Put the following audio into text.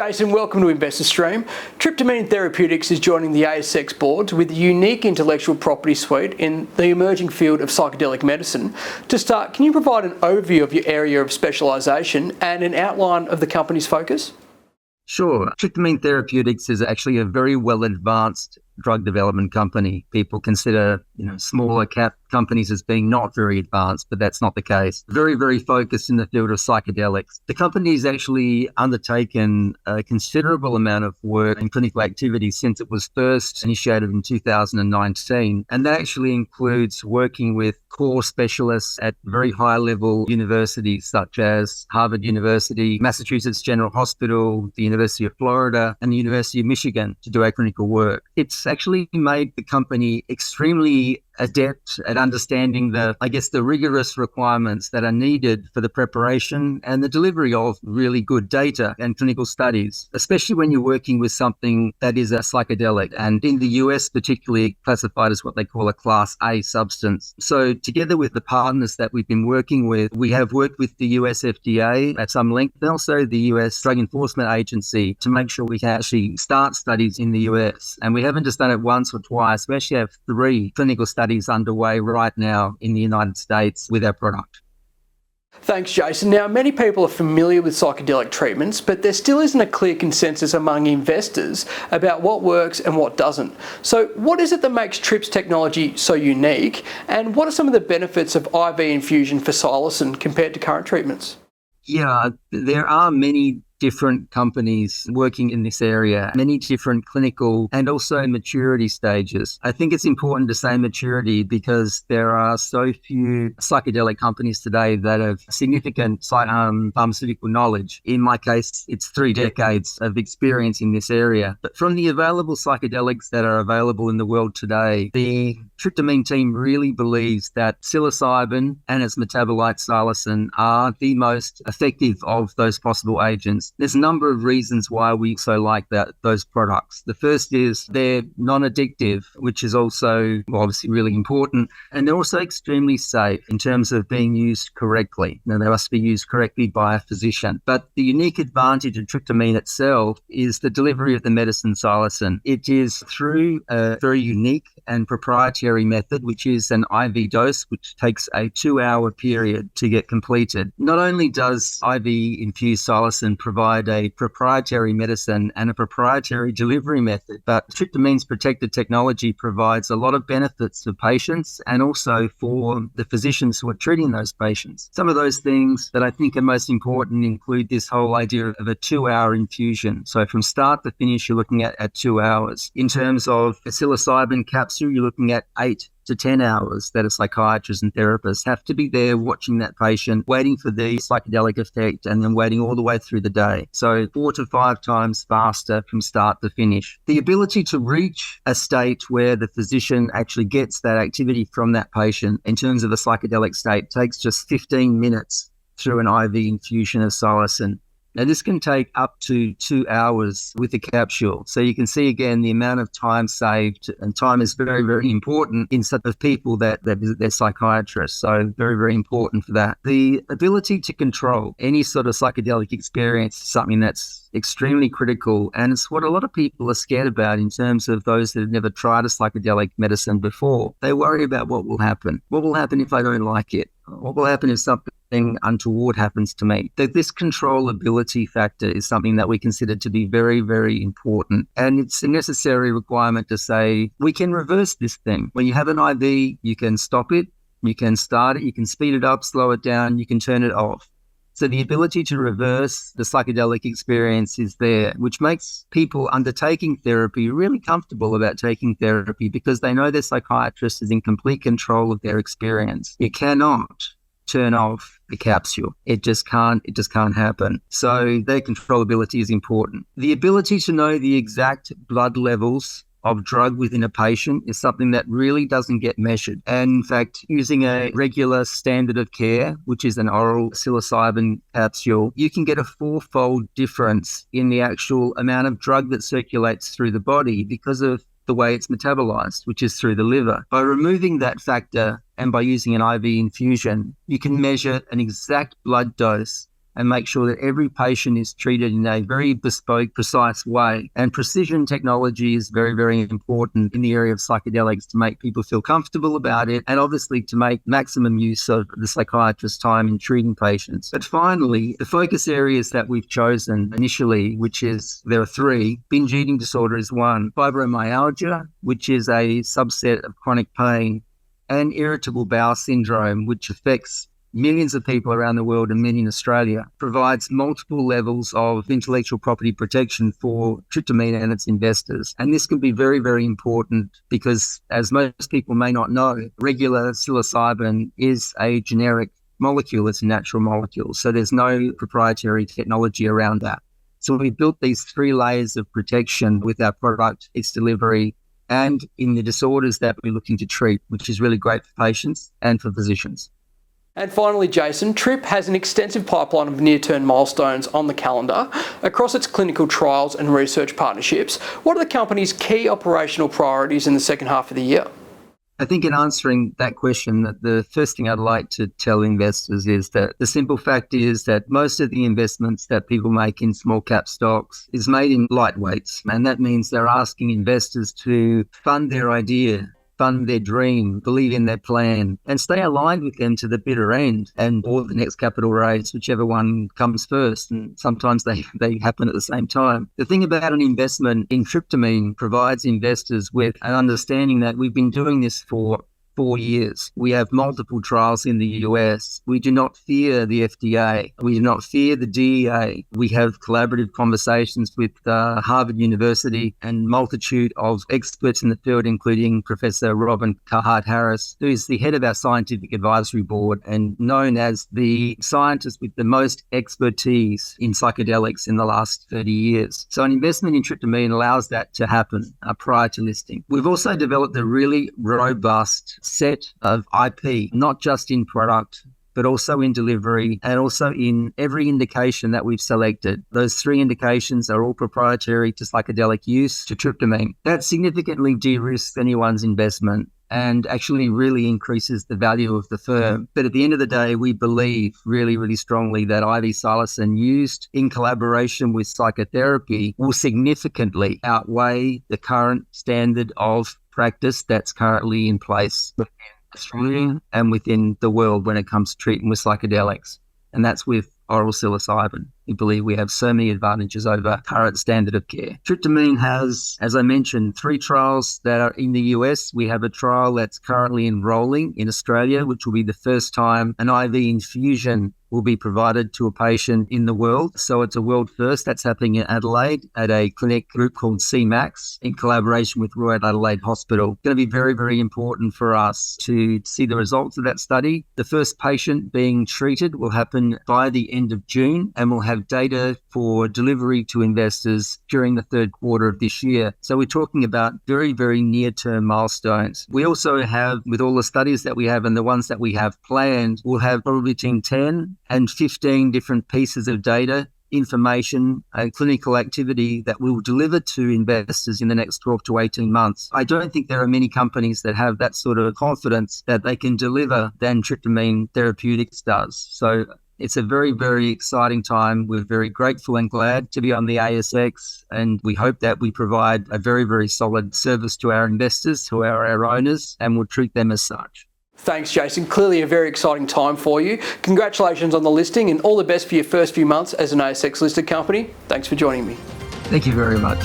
Jason, welcome to Investor Stream. Tryptamine Therapeutics is joining the ASX boards with a unique intellectual property suite in the emerging field of psychedelic medicine. To start, can you provide an overview of your area of specialisation and an outline of the company's focus? Sure. Tryptamine Therapeutics is actually a very well-advanced drug development company. People consider, smaller cap companies as being not very advanced, but that's not the case. Very, very focused in the field of psychedelics. The company has actually undertaken a considerable amount of work and clinical activity since it was first initiated in 2019. And that actually includes working with core specialists at very high-level universities such as Harvard University, Massachusetts General Hospital, the University of Florida, and the University of Michigan to do our clinical work. It's actually made the company extremely adept at understanding the rigorous requirements that are needed for the preparation and the delivery of really good data and clinical studies, especially when you're working with something that is a psychedelic, and in the US particularly classified as what they call a Class A substance. So together with the partners that we've been working with, we have worked with the US FDA at some length, and also the US Drug Enforcement Agency to make sure we can actually start studies in the US. And we haven't just done it once or twice. We actually have 3 clinical studies underway right now in the United States with our product. Thanks, Jason. Now, many people are familiar with psychedelic treatments, but there still isn't a clear consensus among investors about what works and what doesn't. So what is it that makes Tryp's technology so unique, and what are some of the benefits of IV infusion for psilocin compared to current treatments? Yeah, there are many different companies working in this area, many different clinical and also maturity stages. I think it's important to say maturity because there are so few psychedelic companies today that have significant pharmaceutical knowledge. In my case, it's 3 decades of experience in this area. But from the available psychedelics that are available in the world today, the Tryptamine team really believes that psilocybin and its metabolite psilocin are the most effective of those possible agents. There's a number of reasons why we so like those products. The first is they're non-addictive, which is also obviously really important, and they're also extremely safe in terms of being used correctly. Now, they must be used correctly by a physician. But the unique advantage of tryptamine itself is the delivery of the medicine psilocin. It is through a very unique and proprietary method, which is an IV dose, which takes a 2-hour period to get completed. Not only does IV infused psilocin provide a proprietary medicine and a proprietary delivery method, but tryptamine's protected technology provides a lot of benefits for patients and also for the physicians who are treating those patients. Some of those things that I think are most important include this whole idea of a 2-hour infusion. So from start to finish, you're looking at 2 hours. In terms of a psilocybin capsule, you're looking at 8 to 10 hours that a psychiatrist and therapists have to be there watching that patient, waiting for the psychedelic effect, and then waiting all the way through the day. So 4 to 5 times faster from start to finish. The ability to reach a state where the physician actually gets that activity from that patient in terms of a psychedelic state takes just 15 minutes through an IV infusion of psilocin. Now, this can take up to 2 hours with the capsule. So you can see, again, the amount of time saved, and time is very, very important in such of people that visit their psychiatrists. So very, very important for that. The ability to control any sort of psychedelic experience is something that's extremely critical, and it's what a lot of people are scared about in terms of those that have never tried a psychedelic medicine before. They worry about what will happen. What will happen if I don't like it? What will happen if something untoward happens to me? This controllability factor is something that we consider to be very, very important. And it's a necessary requirement to say, we can reverse this thing. When you have an IV, you can stop it, you can start it, you can speed it up, slow it down, you can turn it off. So the ability to reverse the psychedelic experience is there, which makes people undertaking therapy really comfortable about taking therapy because they know their psychiatrist is in complete control of their experience. You cannot turn off the capsule. It just can't happen. So their controllability is important. The ability to know the exact blood levels of drug within a patient is something that really doesn't get measured. And in fact, using a regular standard of care, which is an oral psilocybin capsule, you can get a 4-fold difference in the actual amount of drug that circulates through the body because of the way it's metabolized, which is through the liver. By removing that factor and by using an IV infusion, you can measure an exact blood dose and make sure that every patient is treated in a very bespoke, precise way. And precision technology is very, very important in the area of psychedelics to make people feel comfortable about it, and obviously to make maximum use of the psychiatrist's time in treating patients. But finally, the focus areas that we've chosen initially, which is, there are three. Binge eating disorder is one, fibromyalgia, which is a subset of chronic pain, and irritable bowel syndrome, which affects millions of people around the world and many in Australia, provides multiple levels of intellectual property protection for tryptamine and its investors. And this can be very, very important because, as most people may not know, regular psilocybin is a generic molecule. It's a natural molecule. So there's no proprietary technology around that. So we built these three layers of protection with our product, its delivery, and in the disorders that we're looking to treat, which is really great for patients and for physicians. And finally, Jason, Tryp has an extensive pipeline of near-term milestones on the calendar across its clinical trials and research partnerships. What are the company's key operational priorities in the second half of the year? I think in answering that question, the first thing I'd like to tell investors is that the simple fact is that most of the investments that people make in small cap stocks is made in lightweights. And that means they're asking investors to fund their idea, fund their dream, believe in their plan, and stay aligned with them to the bitter end and or the next capital raise, whichever one comes first. And sometimes they happen at the same time. The thing about an investment in tryptamine provides investors with an understanding that we've been doing this for 4 years. We have multiple trials in the US. We do not fear the FDA. We do not fear the DEA. We have collaborative conversations with Harvard University and multitude of experts in the field, including Professor Robin Carhart-Harris, who is the head of our scientific advisory board and known as the scientist with the most expertise in psychedelics in the last 30 years. So an investment in tryptamine allows that to happen prior to listing. We've also developed a really robust set of IP, not just in product, but also in delivery and also in every indication that we've selected. Those three indications are all proprietary to psychedelic use, to tryptamine. That significantly de-risks anyone's investment and actually really increases the value of the firm. But at the end of the day, we believe really, really strongly that IV psilocin used in collaboration with psychotherapy will significantly outweigh the current standard of practice that's currently in place within Australia and within the world when it comes to treating with psychedelics. And that's with oral psilocybin. We believe we have so many advantages over current standard of care. Tryptamine has, as I mentioned, 3 trials that are in the US. We have a trial that's currently enrolling in Australia, which will be the first time an IV infusion will be provided to a patient in the world. So it's a world first. That's happening in Adelaide at a clinic group called CMAX in collaboration with Royal Adelaide Hospital. It's going to be very, very important for us to see the results of that study. The first patient being treated will happen by the end of June, and we'll have data for delivery to investors during the third quarter of this year. So we're talking about very, very near-term milestones. We also have, with all the studies that we have and the ones that we have planned, we'll have probably between 10 and 15 different pieces of data, information, and clinical activity that we will deliver to investors in the next 12 to 18 months. I don't think there are many companies that have that sort of confidence that they can deliver than Tryptamine Therapeutics does. So it's a very, very exciting time. We're very grateful and glad to be on the ASX, and we hope that we provide a very, very solid service to our investors, who are our owners, and we'll treat them as such. Thanks, Jason. Clearly a very exciting time for you. Congratulations on the listing and all the best for your first few months as an ASX listed company. Thanks for joining me. Thank you very much.